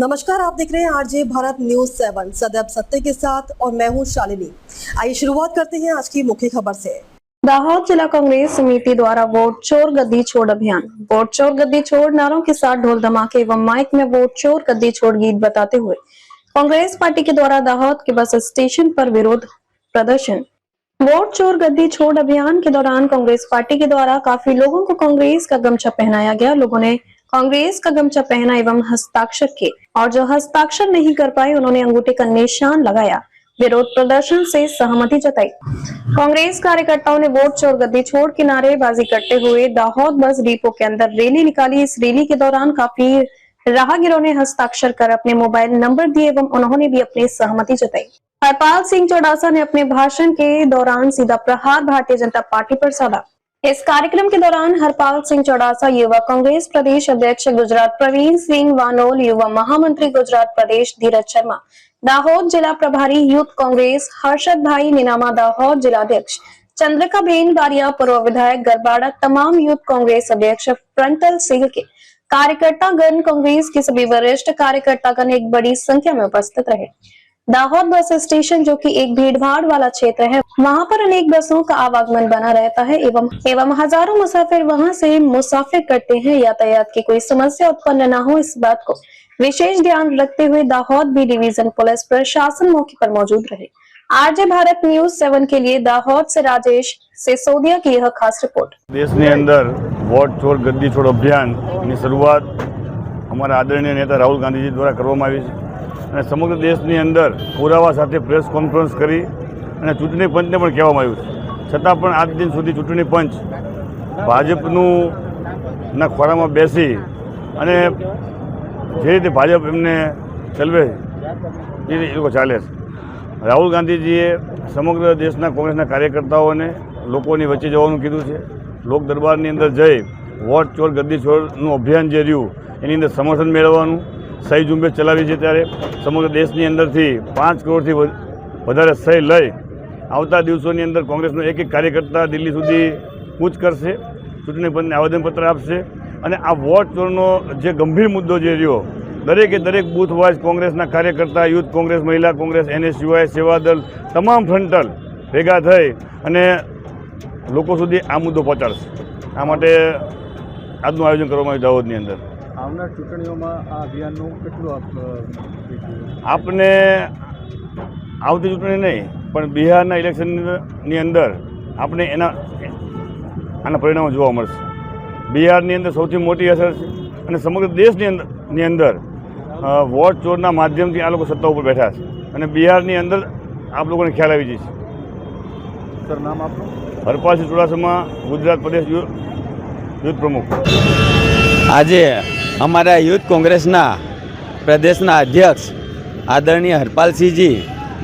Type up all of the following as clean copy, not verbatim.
नमस्कार, आप देख रहे हैं आरजे भारत न्यूज 7 सदैव सत्य के साथ और मैं हूं शालिनी। आइए शुरुआत करते हैं आज की मुख्य खबर से। दाहोद जिला कांग्रेस समिति द्वारा वोट चोर गद्दी छोड़ अभियान। वोट चोर गद्दी छोड़ नारों के साथ ढोल धमाके एवं माइक में वोट चोर गद्दी छोड़ गीत बताते हुए कांग्रेस पार्टी के द्वारा दाहोद के बस स्टेशन पर विरोध प्रदर्शन। वोट चोर गद्दी छोड़ अभियान के दौरान कांग्रेस पार्टी के द्वारा काफी लोगों को कांग्रेस का गमछा पहनाया गया। लोगों ने कांग्रेस का गमछा पहना एवं हस्ताक्षर किए और जो हस्ताक्षर नहीं कर पाए उन्होंने अंगूठे का निशान लगाया। विरोध प्रदर्शन से सहमति जताई। कांग्रेस कार्यकर्ताओं ने वोट चोर गद्दी छोड़ के नारेबाजी करते हुए दाहोद बस डिपो के अंदर रैली निकाली। इस रैली के दौरान काफी राहगीरों ने हस्ताक्षर कर अपने मोबाइल नंबर दिए एवं उन्होंने भी अपनी सहमति जताई। हरपाल सिंह चौडासा ने अपने भाषण के दौरान सीधा प्रहार भारतीय जनता पार्टी पर साधा। इस कार्यक्रम के दौरान हरपाल सिंह चौडासा युवा कांग्रेस प्रदेश अध्यक्ष गुजरात प्रवीण सिंह वानोल, युवा महामंत्री गुजरात प्रदेश धीरज शर्मा, दाहोद जिला प्रभारी यूथ कांग्रेस हर्षद भाई नीनामा, दाहोद जिलाध्यक्ष चंद्रिका बेन बारिया, पूर्व विधायक गरबाड़ा, तमाम यूथ कांग्रेस अध्यक्ष फ्रंटल सिंह के कार्यकर्ता गण, कांग्रेस के सभी वरिष्ठ कार्यकर्तागण एक बड़ी संख्या में उपस्थित रहे। दाहोद बस स्टेशन जो कि एक भीड़भाड़ वाला क्षेत्र है, वहां पर अनेक बसों का आवागमन बना रहता है एवं हजारों मुसाफिर वहां से मुसाफिर करते हैं। यातायात की कोई समस्या उत्पन्न न हो, इस बात को विशेष ध्यान रखते हुए दाहोद बी डिवीजन पुलिस प्रशासन मौके पर मौजूद रहे। आरजे भारत न्यूज 7 के लिए दाहोद से राजेश सिसोदिया की यह खास रिपोर्ट। देश ने अंदर वोट चोर गद्दी छोड़ अभियान की शुरुआत हमारा आदरणीय नेता राहुल गांधी जी द्वारा करवामां आवी छे અને સમગ્ર દેશની અંદર પુરાવા સાથે પ્રેસ કોન્ફરન્સ કરી અને ચૂંટણી પંચને પણ કહેવામાં આવ્યું છે, છતાં પણ આજ દિન સુધી ચૂંટણી પંચ ભાજપના ખોળામાં બેસી અને જે રીતે ભાજપ એમને ચલાવે એ લોકો ચાલે છે। રાહુલ ગાંધીજીએ સમગ્ર દેશના કોંગ્રેસના કાર્યકર્તાઓને લોકોની વચ્ચે જવાનું કીધું છે। લોક દરબારની અંદર જઈ વોટ ચોર ગદ્દી ચોરનું અભિયાન જે રહ્યું એની અંદર સમર્થન મેળવવાનું સહી ઝુંબેશ ચલાવી છે। ત્યારે સમગ્ર દેશની અંદરથી 5 કરોડથી વધારે સહી લઈ આવતા દિવસોની અંદર કોંગ્રેસનો એક એક કાર્યકર્તા દિલ્હી સુધી કૂચ કરશે, ચૂંટણી પંચને આવેદનપત્ર આપશે અને આ વોટ ચોરનો જે ગંભીર મુદ્દો જે રહ્યો દરેકે દરેક બૂથ વાઇઝ કોંગ્રેસના કાર્યકર્તા, યુથ કોંગ્રેસ, મહિલા કોંગ્રેસ, NSUI, સેવાદળ તમામ ફ્રન્ટલ ભેગા થઈ અને લોકો સુધી આ મુદ્દો પહોંચાડશે। આ માટે આજનું આયોજન કરવામાં આવ્યું દાહોદની અંદર। આવનાર ચૂંટણીઓમાં આ અભિયાનનું કેટલું આપને આવતી ચૂંટણી નહીં પણ બિહારના ઇલેક્શનની અંદર આપણે આના પરિણામો જોવા મળશે। બિહારની અંદર સૌથી મોટી અસર છે અને સમગ્ર દેશની અંદર વોટ ચોરના માધ્યમથી આ લોકો સત્તા ઉપર બેઠા છે અને બિહારની અંદર આપ લોકોને ખ્યાલ આવી જશે। સર, નામ આપનું? હરપાલ સિંહ ચુડાસમા, ગુજરાત પ્રદેશ યુથ પ્રમુખ। આજે અમારા યુથ કોંગ્રેસના પ્રદેશના અધ્યક્ષ આદરણીય હરપાલસિંહજી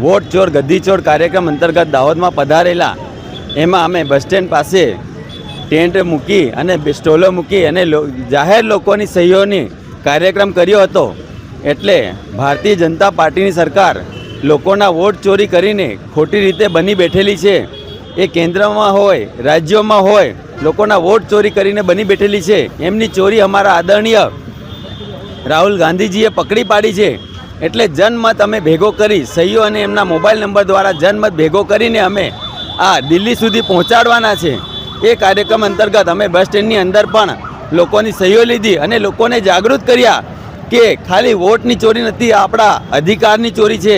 વોટ ચોર ગદ્દી ચોર કાર્યક્રમ અંતર્ગત દાહોદમાં પધારેલા। એમાં અમે બસ સ્ટેન્ડ પાસે ટેન્ટ મૂકી અને સ્ટોલો મૂકી અને જાહેર લોકોની સહીઓની કાર્યક્રમ કર્યો હતો। એટલે ભારતીય જનતા પાર્ટીની સરકાર લોકોના વોટ ચોરી કરીને ખોટી રીતે બની બેઠેલી છે। એ કેન્દ્રમાં હોય, રાજ્યોમાં હોય, લોકોના વોટ ચોરી કરીને બની બેઠેલી છે। એમની ચોરી અમારા આદરણીય રાહુલ ગાંધીજીએ પકડી પાડી છે। એટલે જનમત અમે ભેગો કરી સહીઓ અને એમના મોબાઈલ નંબર દ્વારા જનમત ભેગો કરીને અમે આ દિલ્હી સુધી પહોંચાડવાના છે। એ કાર્યક્રમ અંતર્ગત અમે બસ સ્ટેન્ડની અંદર પણ લોકોની સહીઓ લીધી અને લોકોને જાગૃત કર્યા કે ખાલી વોટની ચોરી નથી, આપણા અધિકારની ચોરી છે,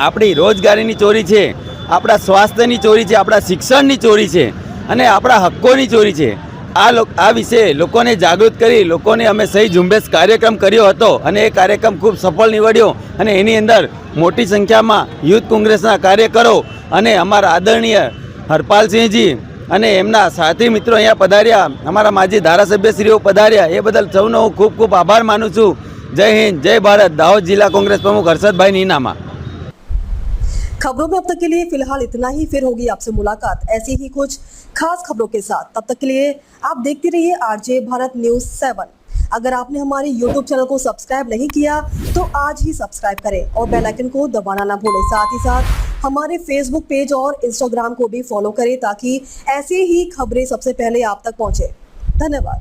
આપણી રોજગારીની ચોરી છે, આપણા સ્વાસ્થ્યની ચોરી છે, આપણા શિક્ષણની ચોરી છે અને આપણા હક્કોની ચોરી છે। આ વિશે લોકોને જાગૃત કરી લોકોને અમે સહી ઝુંબેશ કાર્યક્રમ કર્યો હતો અને એ કાર્યક્રમ ખૂબ સફળ નીવડ્યો અને એની અંદર મોટી સંખ્યામાં યુથ કોંગ્રેસના કાર્યકરો અને અમારા આદરણીય હરપાલસિંહજી અને એમના સાથી મિત્રો અહીંયા પધાર્યા, અમારા માજી ધારાસભ્યશ્રીઓ પધાર્યા। એ બદલ સૌનો હું ખૂબ ખૂબ આભાર માનું છું। જય હિન્દ, જય ભારત। દાહોદ जिला कांग्रेस प्रमुख हर्षद भाई नीनामा। खबरों में अब तक के लिए फिलहाल इतना ही। फिर होगी आपसे मुलाकात ऐसी ही कुछ खास खबरों के साथ। तब तक के लिए आप देखते रहिए आरजे भारत न्यूज 7। अगर आपने हमारे YouTube चैनल को सब्सक्राइब नहीं किया तो आज ही सब्सक्राइब करें और बेल आइकन को दबाना ना भूलें। साथ ही साथ हमारे Facebook पेज और Instagram को भी फॉलो करें ताकि ऐसी ही खबरें सबसे पहले आप तक पहुंचे। धन्यवाद।